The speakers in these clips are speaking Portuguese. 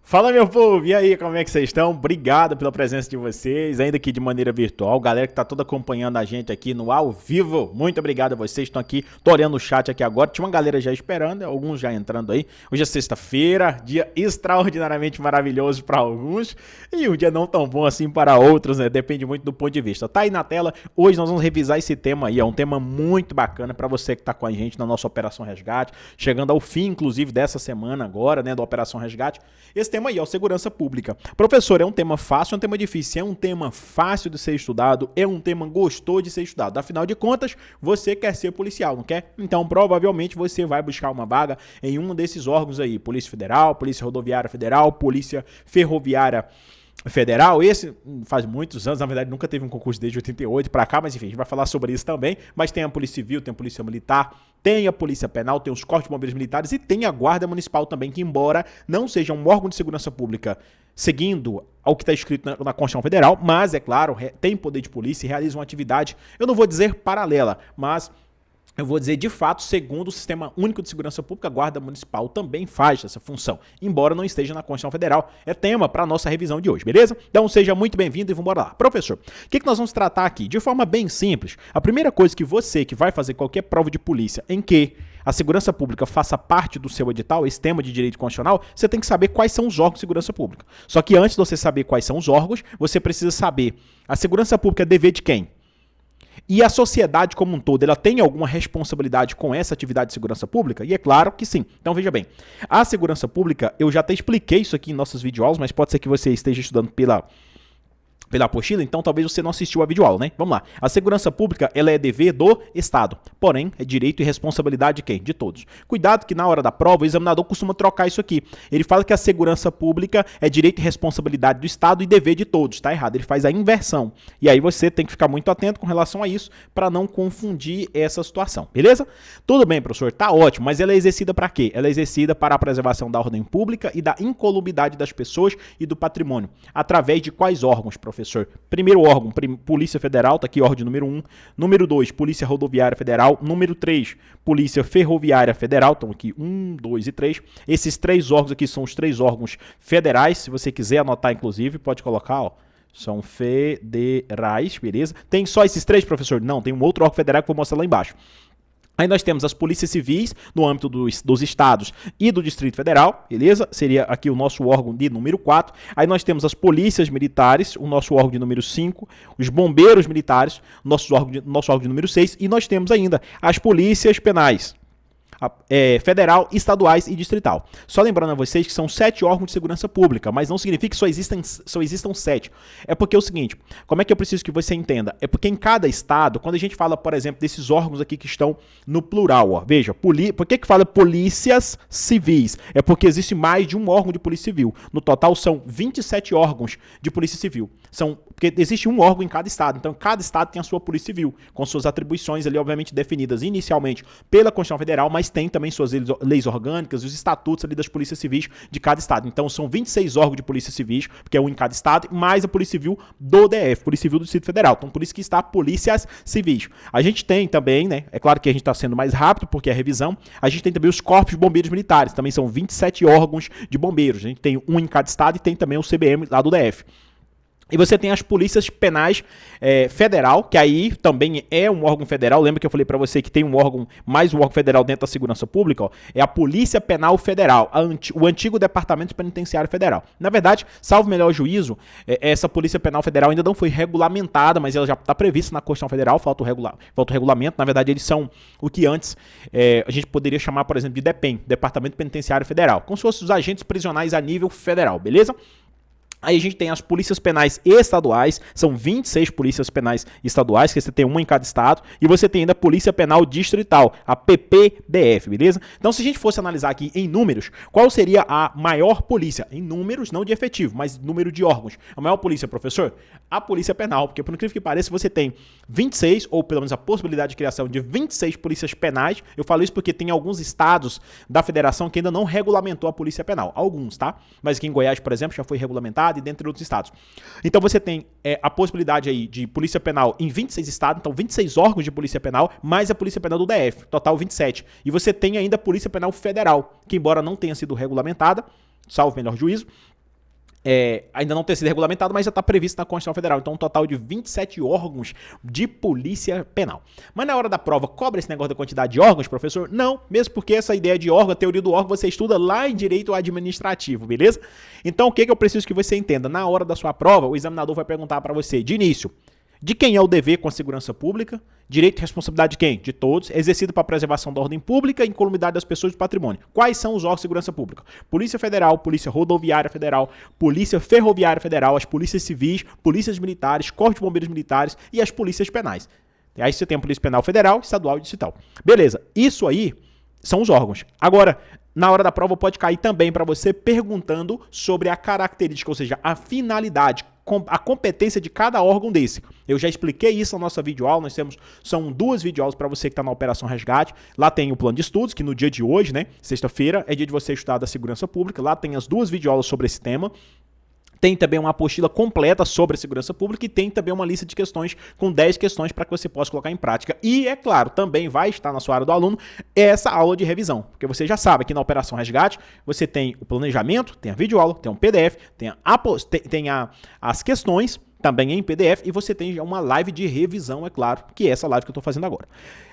Fala, meu povo, e aí, como é que vocês estão? Obrigado pela presença de vocês, ainda aqui de maneira virtual. Galera que tá toda acompanhando a gente aqui no ao vivo, muito obrigado a vocês que estão aqui. Tô olhando o chat aqui agora, tinha uma galera já esperando, alguns já entrando aí. Hoje é sexta-feira, dia extraordinariamente maravilhoso para alguns e um dia não tão bom assim para outros, né? Depende muito do ponto de vista. Tá aí na tela, hoje nós vamos revisar esse tema aí, é um tema muito bacana para você que tá com a gente na nossa Operação Resgate, chegando ao fim, inclusive, dessa semana agora, né, da Operação Resgate. Esse tema aí é o segurança pública. Professor, é um tema fácil, é um tema difícil, é um tema fácil de ser estudado, é um tema gostoso de ser estudado. Afinal de contas, você quer ser policial, não quer? Então, provavelmente, você vai buscar uma vaga em um desses órgãos aí, Polícia Federal, Polícia Rodoviária Federal, Polícia Ferroviária Federal. Esse faz muitos anos, na verdade nunca teve um concurso desde 88 para cá, mas enfim, a gente vai falar sobre isso também. Mas tem a Polícia Civil, tem a Polícia Militar, tem a Polícia Penal, tem os Corpos de Bombeiros Militares e tem a Guarda Municipal também, que embora não seja um órgão de segurança pública seguindo ao que está escrito na Constituição Federal, mas é claro, tem poder de polícia e realiza uma atividade, eu não vou dizer paralela, mas eu vou dizer, de fato, segundo o Sistema Único de Segurança Pública, a Guarda Municipal também faz essa função, embora não esteja na Constituição Federal. É tema para a nossa revisão de hoje, beleza? Então seja muito bem-vindo e vamos embora lá. Professor, o que nós vamos tratar aqui? De forma bem simples, a primeira coisa que você que vai fazer qualquer prova de polícia em que a segurança pública faça parte do seu edital, esse tema de direito constitucional, você tem que saber quais são os órgãos de segurança pública. Só que antes de você saber quais são os órgãos, você precisa saber a segurança pública é dever de quem? E a sociedade como um todo, ela tem alguma responsabilidade com essa atividade de segurança pública? E é claro que sim. Então veja bem, a segurança pública, eu já até expliquei isso aqui em nossos videoaulas, mas pode ser que você esteja estudando pela apostila, então talvez você não assistiu a videoaula, né? Vamos lá. A segurança pública, ela é dever do Estado, porém, é direito e responsabilidade de quem? De todos. Cuidado que na hora da prova, o examinador costuma trocar isso aqui. Ele fala que a segurança pública é direito e responsabilidade do Estado e dever de todos, tá errado. Ele faz a inversão. E aí você tem que ficar muito atento com relação a isso, para não confundir essa situação, beleza? Tudo bem, professor, tá ótimo, mas ela é exercida para quê? Ela é exercida para a preservação da ordem pública e da incolumidade das pessoas e do patrimônio. Através de quais órgãos, professor? Primeiro órgão, Polícia Federal, tá aqui ordem número 1. Número 2, Polícia Rodoviária Federal. Número 3, Polícia Ferroviária Federal. Estão aqui 1, 2 e 3. Esses três órgãos aqui são os três órgãos federais. Se você quiser anotar, inclusive, pode colocar, ó. São federais, beleza? Tem só esses três, professor? Não, tem um outro órgão federal que eu vou mostrar lá embaixo. Aí nós temos as polícias civis no âmbito dos estados e do Distrito Federal, beleza? Seria aqui o nosso órgão de número 4. Aí nós temos as polícias militares, o nosso órgão de número 5, os bombeiros militares, nosso órgão de número 6, e nós temos ainda as polícias penais. Federal, estaduais e distrital. Só lembrando a vocês que são 7 órgãos de segurança pública, mas não significa que só existam 7. É porque é o seguinte, como é que eu preciso que você entenda? É porque em cada estado, quando a gente fala, por exemplo, desses órgãos aqui que estão no plural, ó, veja, por que fala polícias civis? É porque existe mais de um órgão de polícia civil. No total são 27 órgãos de polícia civil. Porque existe um órgão em cada estado, então cada estado tem a sua polícia civil, com suas atribuições ali, obviamente, definidas inicialmente pela Constituição Federal, mas tem também suas leis orgânicas e os estatutos ali das polícias civis de cada estado. Então são 26 órgãos de polícia civis, porque é um em cada estado, mais a Polícia Civil do DF, Polícia Civil do Distrito Federal. Então por isso que está polícias civis. A gente tem também, né, é claro que a gente está sendo mais rápido, porque é a revisão, a gente tem também os Corpos de Bombeiros Militares, também são 27 órgãos de bombeiros. A gente tem um em cada estado e tem também o CBM lá do DF. E você tem as polícias penais federal, que aí também é um órgão federal. Lembra que eu falei para você que tem um órgão, mais um órgão federal dentro da segurança pública? Ó, é a Polícia Penal Federal, o antigo Departamento Penitenciário Federal. Na verdade, salvo melhor juízo, essa Polícia Penal Federal ainda não foi regulamentada, mas ela já está prevista na Constituição Federal, falta o regulamento. Na verdade, eles são o que antes a gente poderia chamar, por exemplo, de DEPEN, Departamento Penitenciário Federal, como se fossem os agentes prisionais a nível federal, beleza? Aí a gente tem as polícias penais estaduais, são 26 polícias penais estaduais, que você tem uma em cada estado, e você tem ainda a Polícia Penal Distrital, a PPDF, beleza? Então se a gente fosse analisar aqui em números, qual seria a maior polícia? Em números, não de efetivo, mas número de órgãos. A maior polícia, professor? A Polícia Penal, porque por incrível que pareça, você tem 26, ou pelo menos a possibilidade de criação de 26 polícias penais. Eu falo isso porque tem alguns estados da federação que ainda não regulamentou a Polícia Penal. Alguns, tá? Mas aqui em Goiás, por exemplo, já foi regulamentado, e dentre outros estados. Então você tem a possibilidade aí de polícia penal em 26 estados, então 26 órgãos de polícia penal, mais a polícia penal do DF, total 27. E você tem ainda a polícia penal federal, que embora não tenha sido regulamentada, salvo melhor juízo, ainda não ter sido regulamentado, mas já está previsto na Constituição Federal. Então, um total de 27 órgãos de polícia penal. Mas na hora da prova, cobra esse negócio da quantidade de órgãos, professor? Não, mesmo porque essa ideia de órgão, a teoria do órgão, você estuda lá em direito administrativo, beleza? Então, o que eu preciso que você entenda? Na hora da sua prova, o examinador vai perguntar para você, de início, de quem é o dever com a segurança pública, direito e responsabilidade de quem? De todos, exercido para a preservação da ordem pública e incolumidade das pessoas e do patrimônio. Quais são os órgãos de segurança pública? Polícia Federal, Polícia Rodoviária Federal, Polícia Ferroviária Federal, as polícias civis, polícias militares, Corpo de Bombeiros Militares e as polícias penais. Aí você tem a Polícia Penal Federal, Estadual e Distrital. Beleza, isso aí são os órgãos. Agora, na hora da prova pode cair também para você perguntando sobre a característica, ou seja, a finalidade, a competência de cada órgão desse. Eu já expliquei isso na nossa videoaula, são 2 videoaulas para você que está na Operação Resgate. Lá tem o plano de estudos, que no dia de hoje, né, sexta-feira, é dia de você estudar da segurança pública. Lá tem as 2 videoaulas sobre esse tema. Tem também uma apostila completa sobre a segurança pública e tem também uma lista de questões com 10 questões para que você possa colocar em prática. E, é claro, também vai estar na sua área do aluno essa aula de revisão. Porque você já sabe que na Operação Resgate você tem o planejamento, tem a videoaula, tem um PDF, tem as questões também em PDF e você tem uma live de revisão, é claro, que é essa live que eu estou fazendo agora.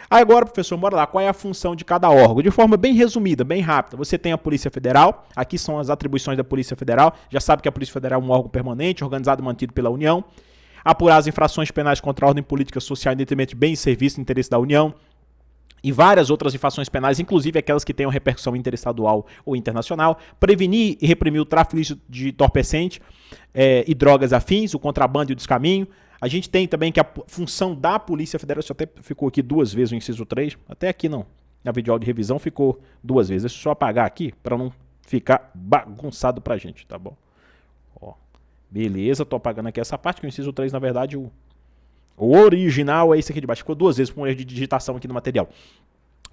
Agora, professor, bora lá. Qual é a função de cada órgão? De forma bem resumida, bem rápida. Você tem a Polícia Federal. Aqui são as atribuições da Polícia Federal. Já sabe que a Polícia Federal é um órgão permanente, organizado e mantido pela União. Apurar as infrações penais contra a ordem política social em detrimento de bens e serviços de interesse da União. E várias outras infrações penais, inclusive aquelas que tenham repercussão interestadual ou internacional. Prevenir e reprimir o tráfico de entorpecente e drogas afins, o contrabando e o descaminho. A gente tem também que a função da Polícia Federal, isso até ficou aqui 2 vezes o inciso 3, até aqui não, na videoaula de revisão ficou 2 vezes. Deixa eu só apagar aqui para não ficar bagunçado pra gente, tá bom? Ó, beleza, tô apagando aqui essa parte, que o inciso 3, na verdade, o original é esse aqui de baixo, ficou 2 vezes por um erro de digitação aqui no material.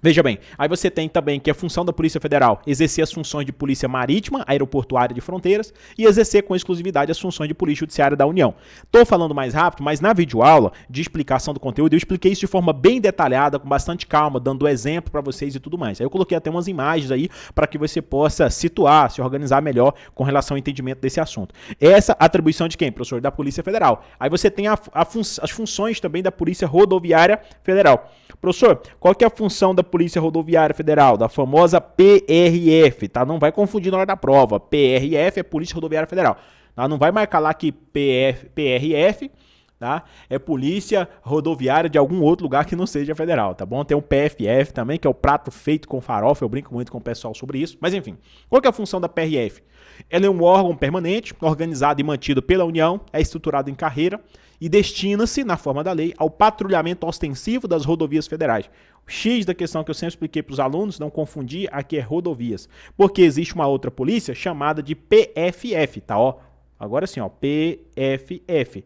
Veja bem, aí você tem também que a função da Polícia Federal exercer as funções de polícia marítima, aeroportuária de fronteiras e exercer com exclusividade as funções de polícia judiciária da União. Estou falando mais rápido, mas na videoaula de explicação do conteúdo eu expliquei isso de forma bem detalhada, com bastante calma, dando exemplo para vocês e tudo mais. Aí eu coloquei até umas imagens aí para que você possa situar, se organizar melhor com relação ao entendimento desse assunto. Essa atribuição de quem, professor? Da Polícia Federal. Aí você tem as funções também da Polícia Rodoviária Federal. Professor, qual que é a função da Polícia Rodoviária Federal, da famosa PRF, tá? Não vai confundir na hora da prova. PRF é Polícia Rodoviária Federal. Tá? Não vai marcar lá que PRF, tá? É Polícia Rodoviária de algum outro lugar que não seja federal, tá bom? Tem o PFF também, que é o prato feito com farofa. Eu brinco muito com o pessoal sobre isso. Mas enfim, qual que é a função da PRF? Ela é um órgão permanente, organizado e mantido pela União, é estruturado em carreira e destina-se, na forma da lei, ao patrulhamento ostensivo das rodovias federais. O X da questão que eu sempre expliquei para os alunos, não confundir, aqui é rodovias. Porque existe uma outra polícia chamada de PFF, tá? Ó, agora sim, ó, PFF.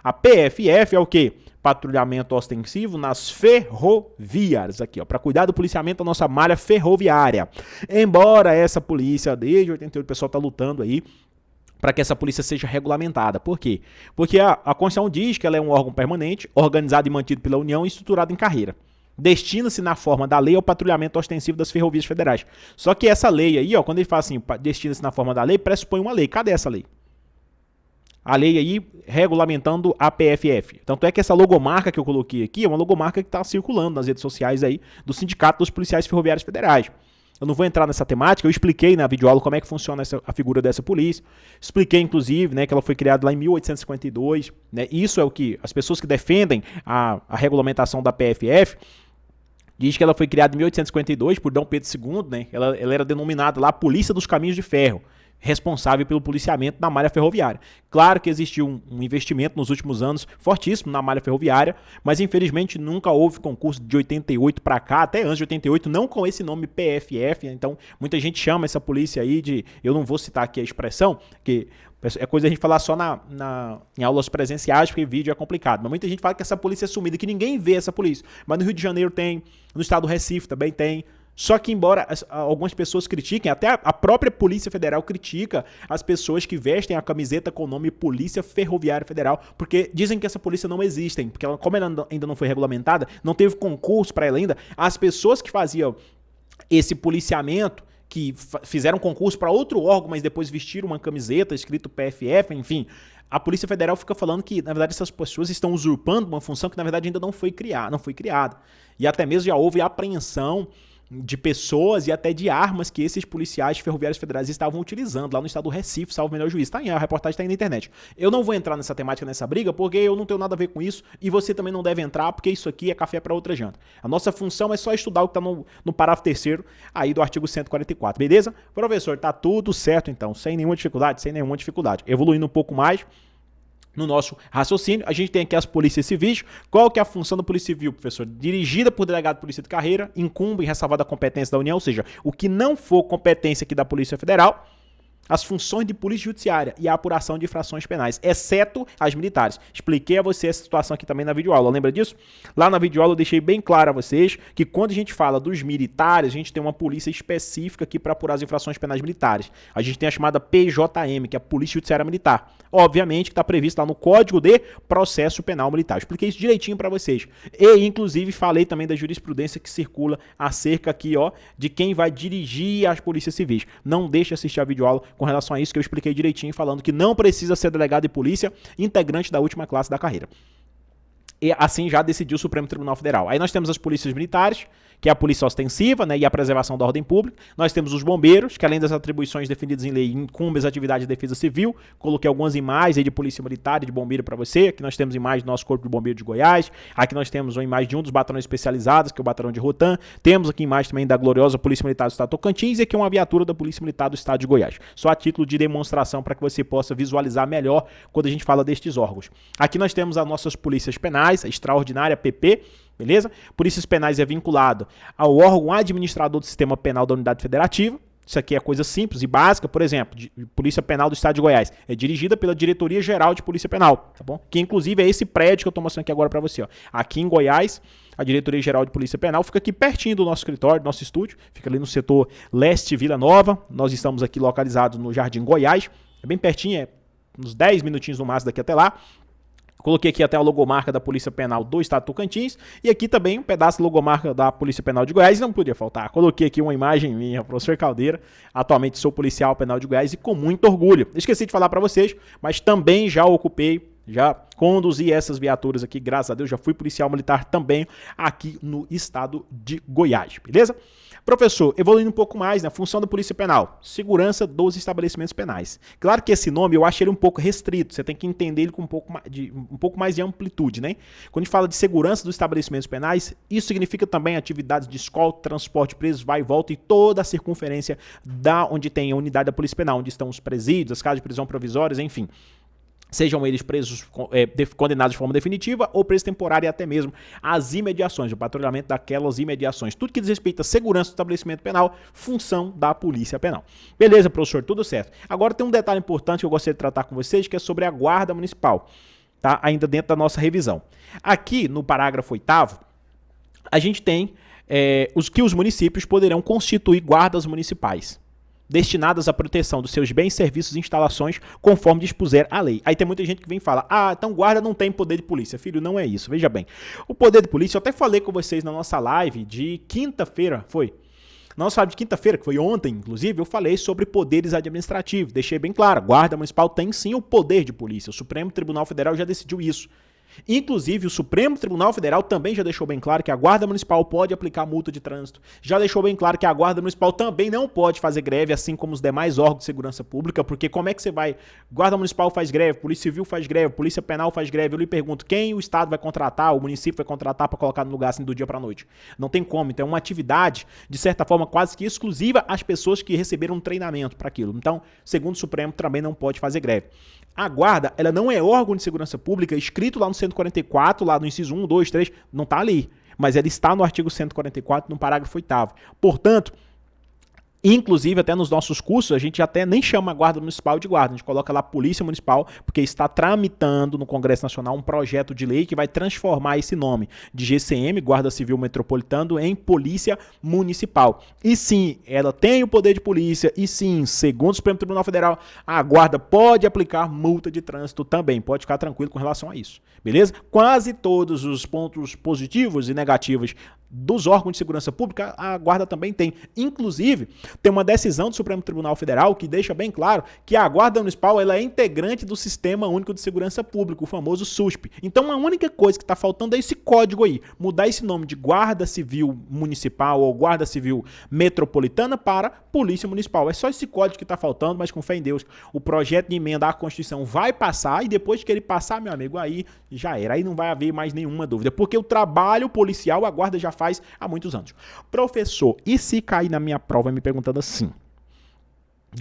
A PFF é o quê? Patrulhamento ostensivo nas ferrovias, aqui, ó, para cuidar do policiamento da nossa malha ferroviária. Embora essa polícia, desde 88, o pessoal está lutando aí para que essa polícia seja regulamentada. Por quê? Porque a Constituição diz que ela é um órgão permanente, organizado e mantido pela União e estruturado em carreira. Destina-se na forma da lei ao patrulhamento ostensivo das ferrovias federais. Só que essa lei aí, ó, quando ele fala assim, destina-se na forma da lei, pressupõe uma lei. Cadê essa lei? A lei aí regulamentando a PFF. Tanto é que essa logomarca que eu coloquei aqui é uma logomarca que está circulando nas redes sociais aí do Sindicato dos Policiais Ferroviários Federais. Eu não vou entrar nessa temática, eu expliquei na videoaula como é que funciona a figura dessa polícia. Expliquei, inclusive, né, que ela foi criada lá em 1852. Né, isso é o que as pessoas que defendem a regulamentação da PFF diz que ela foi criada em 1852 por Dom Pedro II. Né, ela era denominada lá Polícia dos Caminhos de Ferro, responsável pelo policiamento na malha ferroviária. Claro que existiu um investimento nos últimos anos fortíssimo na malha ferroviária, mas infelizmente nunca houve concurso de 88 para cá, até antes de 88, não com esse nome PFF, então muita gente chama essa polícia aí de, eu não vou citar aqui a expressão, que é coisa a gente falar só em aulas presenciais, porque vídeo é complicado, mas muita gente fala que essa polícia é sumida, que ninguém vê essa polícia, mas no Rio de Janeiro tem, no estado do Recife também tem. Só que embora algumas pessoas critiquem, até a própria Polícia Federal critica as pessoas que vestem a camiseta com o nome Polícia Ferroviária Federal, porque dizem que essa polícia não existe, porque como ela ainda não foi regulamentada, não teve concurso para ela ainda, as pessoas que faziam esse policiamento, que fizeram concurso para outro órgão, mas depois vestiram uma camiseta escrito PFF, enfim. A Polícia Federal fica falando que, na verdade, essas pessoas estão usurpando uma função que, na verdade, ainda não foi criada. E até mesmo já houve apreensão de pessoas e até de armas que esses policiais ferroviários federais estavam utilizando lá no estado do Recife, salvo o melhor juiz. A reportagem está aí na internet. Eu não vou entrar nessa temática, nessa briga, porque eu não tenho nada a ver com isso e você também não deve entrar, porque isso aqui é café para outra janta. A nossa função é só estudar o que está no parágrafo 3º aí do artigo 144, beleza? Professor, tá tudo certo então, sem nenhuma dificuldade? Sem nenhuma dificuldade. Evoluindo um pouco mais no nosso raciocínio, a gente tem aqui as polícias civis. Qual que é a função da Polícia Civil, professor? Dirigida por delegado de polícia de carreira, incumbe em ressalvada a competência da União, ou seja, o que não for competência aqui da Polícia Federal, as funções de polícia judiciária e a apuração de infrações penais, exceto as militares. Expliquei a você essa situação aqui também na videoaula, lembra disso? Lá na videoaula eu deixei bem claro a vocês que quando a gente fala dos militares, a gente tem uma polícia específica aqui para apurar as infrações penais militares. A gente tem a chamada PJM, que é a Polícia Judiciária Militar. Obviamente que está previsto lá no Código de Processo Penal Militar. Eu expliquei isso direitinho para vocês. E, inclusive, falei também da jurisprudência que circula acerca aqui, ó, de quem vai dirigir as polícias civis. Não deixe de assistir a videoaula com relação a isso, que eu expliquei direitinho, falando que não precisa ser delegado de polícia integrante da última classe da carreira. E assim já decidiu o Supremo Tribunal Federal. Aí nós temos as polícias militares, que é a polícia ostensiva, né, e a preservação da ordem pública. Nós temos os bombeiros, que além das atribuições definidas em lei, incumbem as atividades de defesa civil. Coloquei algumas imagens aí de polícia militar e de bombeiro para você. Aqui nós temos imagem do nosso Corpo de Bombeiro de Goiás. Aqui nós temos uma imagem de um dos batalhões especializados, que é o batalhão de Rotan. Temos aqui imagem também da gloriosa Polícia Militar do Estado de Tocantins e aqui uma viatura da Polícia Militar do Estado de Goiás. Só a título de demonstração para que você possa visualizar melhor quando a gente fala destes órgãos. Aqui nós temos as nossas polícias penais, a extraordinária PP, beleza? Polícias penais é vinculado ao órgão administrador do sistema penal da unidade federativa. Isso aqui é coisa simples e básica. Por exemplo, Polícia Penal do Estado de Goiás é dirigida pela Diretoria Geral de Polícia Penal, tá bom? Que inclusive é esse prédio que eu estou mostrando aqui agora para você, ó. Aqui em Goiás, a Diretoria Geral de Polícia Penal fica aqui pertinho do nosso escritório, do nosso estúdio, fica ali no setor leste Vila Nova. Nós estamos aqui localizados no Jardim Goiás, é bem pertinho, é uns 10 minutinhos no máximo daqui até lá. Coloquei aqui até a logomarca da Polícia Penal do Estado de Tocantins e aqui também um pedaço da logomarca da Polícia Penal de Goiás, não podia faltar. Coloquei aqui uma imagem minha, professor Caldeira, atualmente sou policial penal de Goiás e com muito orgulho. Esqueci de falar para vocês, mas também já ocupei, já conduzi essas viaturas aqui, graças a Deus, já fui policial militar também aqui no Estado de Goiás, beleza? Professor, evoluindo um pouco mais, na função da Polícia Penal, segurança dos estabelecimentos penais. Claro que esse nome eu acho ele um pouco restrito, você tem que entender ele com um pouco mais de amplitude, né? Quando a gente fala de segurança dos estabelecimentos penais, isso significa também atividades de escolta, transporte, presos, vai e volta e toda a circunferência da onde tem a unidade da Polícia Penal, onde estão os presídios, as casas de prisão provisórias, enfim. Sejam eles presos condenados de forma definitiva ou presos temporária e até mesmo as imediações, o patrulhamento daquelas imediações. Tudo que diz respeito à segurança do estabelecimento penal, função da Polícia Penal. Beleza, professor, tudo certo. Agora tem um detalhe importante que eu gostaria de tratar com vocês, que é sobre a Guarda Municipal, tá? Ainda dentro da nossa revisão. Aqui no parágrafo 8º, a gente tem os municípios poderão constituir guardas municipais destinadas à proteção dos seus bens, serviços e instalações, conforme dispuser a lei. Aí tem muita gente que vem e fala, então guarda não tem poder de polícia. Filho, não é isso. Veja bem, o poder de polícia, eu até falei com vocês na nossa live de quinta-feira, foi? Na nossa live de quinta-feira, que foi ontem, inclusive, eu falei sobre poderes administrativos. Deixei bem claro, a Guarda Municipal tem sim o poder de polícia. O Supremo Tribunal Federal já decidiu isso. Inclusive, o Supremo Tribunal Federal também já deixou bem claro que a Guarda Municipal pode aplicar multa de trânsito. Já deixou bem claro que a Guarda Municipal também não pode fazer greve, assim como os demais órgãos de segurança pública, porque como é que você vai... Guarda Municipal faz greve, Polícia Civil faz greve, Polícia Penal faz greve. Eu lhe pergunto, quem o Estado vai contratar, o município vai contratar para colocar no lugar assim do dia para a noite? Não tem como. Então é uma atividade, de certa forma, quase que exclusiva às pessoas que receberam um treinamento para aquilo. Então, segundo o Supremo, também não pode fazer greve. A Guarda, ela não é órgão de segurança pública, escrito lá no 144, lá no inciso 1, 2, 3, não está ali. Mas ela está no artigo 144, no parágrafo 8º. Portanto, inclusive até nos nossos cursos, a gente até nem chama a Guarda Municipal de guarda, a gente coloca lá Polícia Municipal, porque está tramitando no Congresso Nacional um projeto de lei que vai transformar esse nome de GCM, Guarda Civil Metropolitano, em Polícia Municipal. E sim, ela tem o poder de polícia, e sim, segundo o Supremo Tribunal Federal, a Guarda pode aplicar multa de trânsito também, pode ficar tranquilo com relação a isso, beleza? Quase todos os pontos positivos e negativos dos órgãos de segurança pública, a guarda também tem. Inclusive, tem uma decisão do Supremo Tribunal Federal que deixa bem claro que a guarda municipal ela é integrante do Sistema Único de Segurança Pública, o famoso SUSP. Então, a única coisa que está faltando é esse código aí, mudar esse nome de Guarda Civil Municipal ou Guarda Civil Metropolitana para Polícia Municipal. É só esse código que está faltando, mas com fé em Deus, o projeto de emenda à Constituição vai passar e depois que ele passar, meu amigo, aí já era. Aí não vai haver mais nenhuma dúvida, porque o trabalho policial a guarda já faz há muitos anos. Professor, e se cair na minha prova me perguntando assim,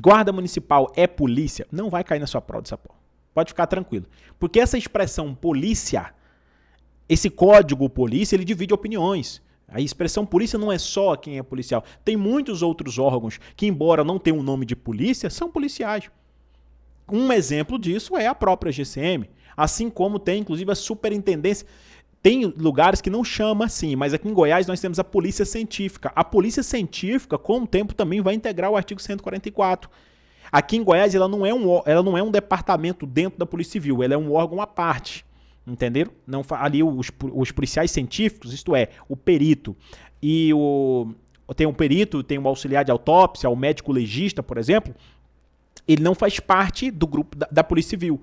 guarda municipal é polícia? Não vai cair na sua prova dessa porra. Pode ficar tranquilo. Porque essa expressão polícia, esse código polícia, ele divide opiniões. A expressão polícia não é só quem é policial. Tem muitos outros órgãos que, embora não tenham o nome de polícia, são policiais. Um exemplo disso é a própria GCM. Assim como tem, inclusive, a superintendência. Tem lugares que não chama assim, mas aqui em Goiás nós temos a Polícia Científica. A Polícia Científica, com o tempo, também vai integrar o artigo 144. Aqui em Goiás ela não é um departamento dentro da Polícia Civil, ela é um órgão à parte. Entenderam? Não, ali os policiais científicos, isto é, o perito e tem um perito, tem um auxiliar de autópsia, o médico legista, por exemplo, ele não faz parte do grupo da Polícia Civil.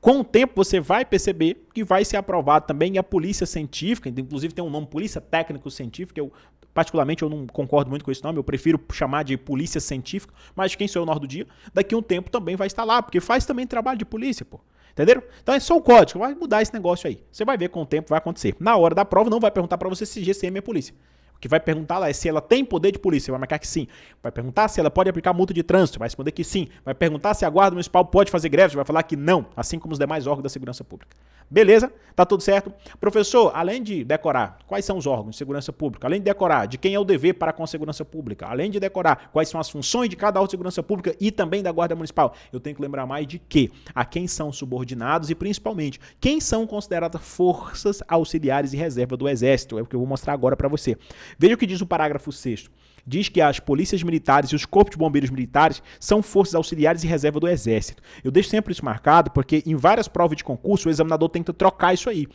Com o tempo você vai perceber que vai ser aprovado também a Polícia Científica, inclusive tem um nome Polícia Técnico-Científica, particularmente eu não concordo muito com esse nome, eu prefiro chamar de Polícia Científica, mas quem sou eu no hora do dia, daqui a um tempo também vai estar lá, porque faz também trabalho de polícia, pô. Entenderam? Então é só o código, vai mudar esse negócio aí. Você vai ver com o tempo, vai acontecer. Na hora da prova não vai perguntar para você se GCM é polícia. O que vai perguntar lá é se ela tem poder de polícia, vai marcar que sim. Vai perguntar se ela pode aplicar multa de trânsito, vai responder que sim. Vai perguntar se a guarda municipal pode fazer greve, vai falar que não, assim como os demais órgãos da segurança pública. Beleza? Tá tudo certo? Professor, além de decorar quais são os órgãos de segurança pública, além de decorar de quem é o dever para com a segurança pública, além de decorar quais são as funções de cada órgão de segurança pública e também da guarda municipal, eu tenho que lembrar mais de que a quem são subordinados e principalmente quem são consideradas forças auxiliares e reserva do Exército. É o que eu vou mostrar agora para você. Veja o que diz o parágrafo 6º. Diz que as polícias militares e os corpos de bombeiros militares são forças auxiliares e reserva do Exército. Eu deixo sempre isso marcado porque em várias provas de concurso o examinador tenta trocar isso aí.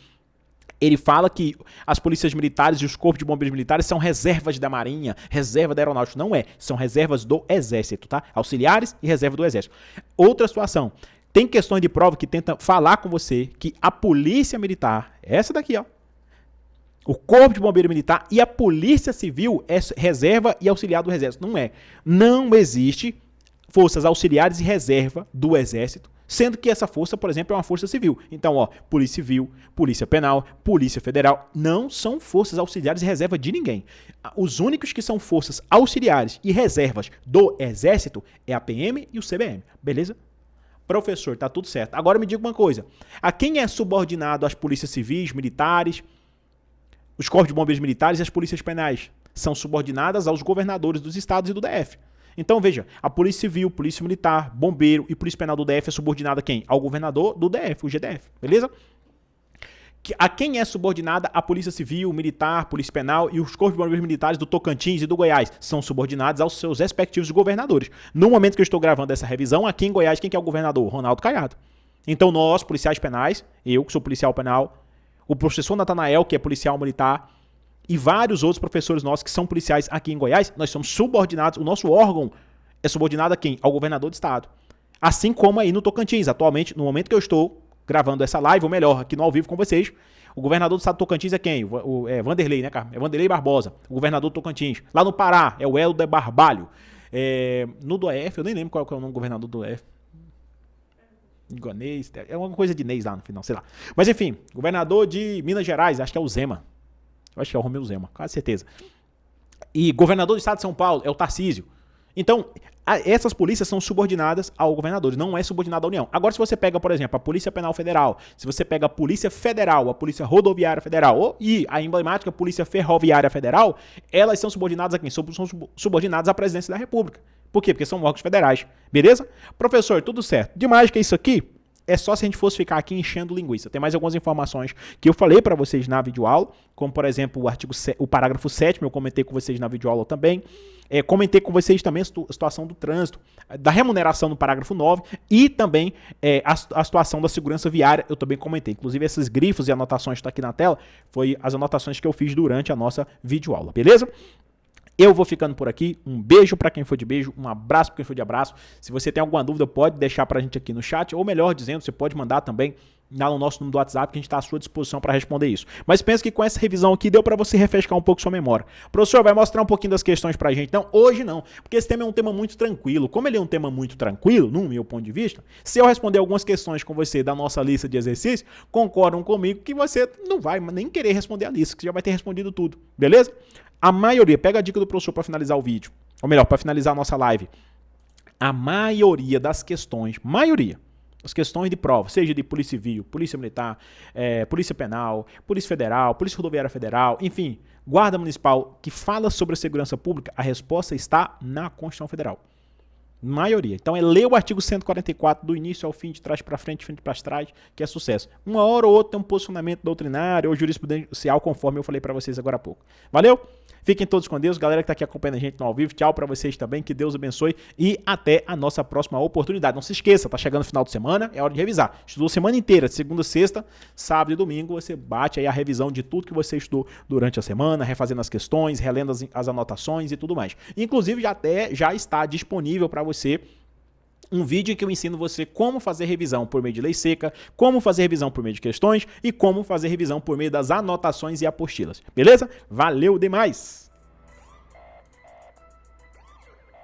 Ele fala que as polícias militares e os corpos de bombeiros militares são reservas da Marinha, reserva da Aeronáutica. Não é, são reservas do Exército, tá? Auxiliares e reserva do Exército. Outra situação, tem questões de prova que tentam falar com você que a polícia militar, essa daqui, ó, o Corpo de Bombeiro Militar e a Polícia Civil é reserva e auxiliar do Exército. Não é. Não existe forças auxiliares e reserva do Exército, sendo que essa força, por exemplo, é uma força civil. Então, ó, Polícia Civil, Polícia Penal, Polícia Federal, não são forças auxiliares e reserva de ninguém. Os únicos que são forças auxiliares e reservas do Exército é a PM e o CBM. Beleza? Professor, tá tudo certo. Agora me diga uma coisa. A quem é subordinado as polícias civis, militares, os corpos de bombeiros militares e as polícias penais? São subordinadas aos governadores dos estados e do DF. Então, veja, a Polícia Civil, Polícia Militar, Bombeiro e Polícia Penal do DF é subordinada a quem? Ao governador do DF, o GDF, beleza? A quem é subordinada a Polícia Civil, Militar, Polícia Penal e os corpos de bombeiros militares do Tocantins e do Goiás? São subordinados aos seus respectivos governadores. No momento que eu estou gravando essa revisão, aqui em Goiás, quem que é o governador? Ronaldo Caiado. Então, nós, policiais penais, eu que sou policial penal, o professor Natanael, que é policial militar, e vários outros professores nossos que são policiais aqui em Goiás, nós somos subordinados, o nosso órgão é subordinado a quem? Ao governador do estado. Assim como aí no Tocantins, atualmente, no momento que eu estou gravando essa live, ou melhor, aqui no ao vivo com vocês, o governador do estado do Tocantins é quem? É Vanderlei, né, cara? É Vanderlei Barbosa, o governador do Tocantins. Lá no Pará, é o Helder Barbalho. No DF, eu nem lembro qual é o nome do governador do DF. Igonês, é uma coisa de Inês lá no final, sei lá. Mas enfim, governador de Minas Gerais, acho que é o Zema. Eu acho que é o Romeu Zema, quase certeza. E governador do estado de São Paulo é o Tarcísio. Então, essas polícias são subordinadas ao governador, não é subordinada à União. Agora, se você pega, por exemplo, a Polícia Penal Federal, se você pega a Polícia Federal, a Polícia Rodoviária Federal e a emblemática Polícia Ferroviária Federal, elas são subordinadas a quem? São subordinadas à Presidência da República. Por quê? Porque são órgãos federais. Beleza? Professor, tudo certo. Demais que isso aqui, é só se a gente fosse ficar aqui enchendo linguiça. Tem mais algumas informações que eu falei para vocês na videoaula, como por exemplo o parágrafo 7º, eu comentei com vocês na videoaula também. Comentei com vocês também a situação do trânsito, da remuneração no parágrafo 9 e também a situação da segurança viária, eu também comentei. Inclusive esses grifos e anotações que estão aqui na tela, foi as anotações que eu fiz durante a nossa videoaula, beleza? Eu vou ficando por aqui, um beijo para quem for de beijo, um abraço para quem for de abraço. Se você tem alguma dúvida, pode deixar para a gente aqui no chat, ou melhor dizendo, você pode mandar também no nosso número do WhatsApp, que a gente está à sua disposição para responder isso. Mas pensa que com essa revisão aqui deu para você refrescar um pouco sua memória. O professor vai mostrar um pouquinho das questões para a gente. Não, hoje não, porque esse tema é um tema muito tranquilo. Como ele é um tema muito tranquilo, no meu ponto de vista, se eu responder algumas questões com você da nossa lista de exercícios, concordam comigo que você não vai nem querer responder a lista, que você já vai ter respondido tudo, beleza? A maioria, pega a dica do professor para finalizar o vídeo, ou melhor, para finalizar a nossa live. A maioria das questões, as questões de prova, seja de Polícia Civil, Polícia Militar, Polícia Penal, Polícia Federal, Polícia Rodoviária Federal, enfim, Guarda Municipal, que fala sobre a segurança pública, a resposta está na Constituição Federal. Maioria. Então é ler o artigo 144 do início ao fim, de trás para frente, frente para trás, que é sucesso. Uma hora ou outra tem um posicionamento doutrinário ou jurisprudencial, conforme eu falei para vocês agora há pouco. Valeu? Fiquem todos com Deus. Galera que está aqui acompanhando a gente no ao vivo, tchau para vocês também. Que Deus abençoe e até a nossa próxima oportunidade. Não se esqueça, tá chegando o final de semana, é hora de revisar. Estudou a semana inteira, segunda, sexta, sábado e domingo, você bate aí a revisão de tudo que você estudou durante a semana, refazendo as questões, relendo as anotações e tudo mais. Inclusive, já está disponível para você um vídeo em que eu ensino você como fazer revisão por meio de lei seca, como fazer revisão por meio de questões e como fazer revisão por meio das anotações e apostilas. Beleza? Valeu demais!